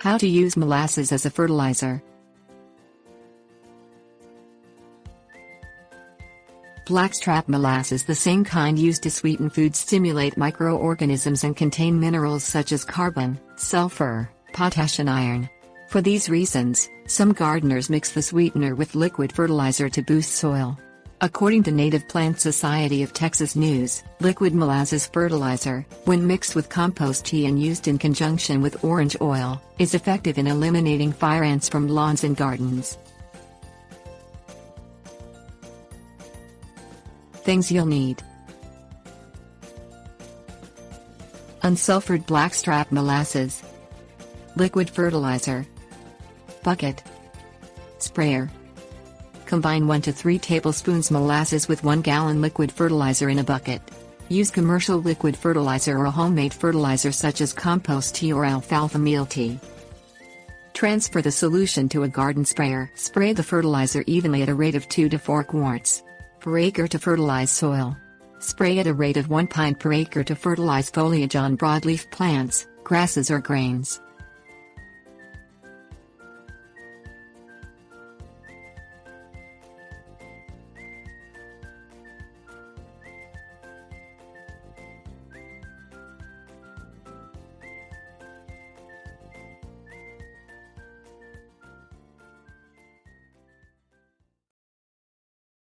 How to use molasses as a fertilizer. Blackstrap molasses, the same kind used to sweeten food, stimulate microorganisms and contain minerals such as carbon, sulfur, potash and iron. For these reasons, some gardeners mix the sweetener with liquid fertilizer to boost soil. According to Native Plant Society of Texas News, liquid molasses fertilizer, when mixed with compost tea and used in conjunction with orange oil, is effective in eliminating fire ants from lawns and gardens. Things you'll need: unsulfured blackstrap molasses, liquid fertilizer, bucket, sprayer. Combine 1 to 3 tablespoons molasses with 1 gallon liquid fertilizer in a bucket. Use commercial liquid fertilizer or a homemade fertilizer such as compost tea or alfalfa meal tea. Transfer the solution to a garden sprayer. Spray the fertilizer evenly at a rate of 2 to 4 quarts per acre to fertilize soil. Spray at a rate of 1 pint per acre to fertilize foliage on broadleaf plants, grasses or grains.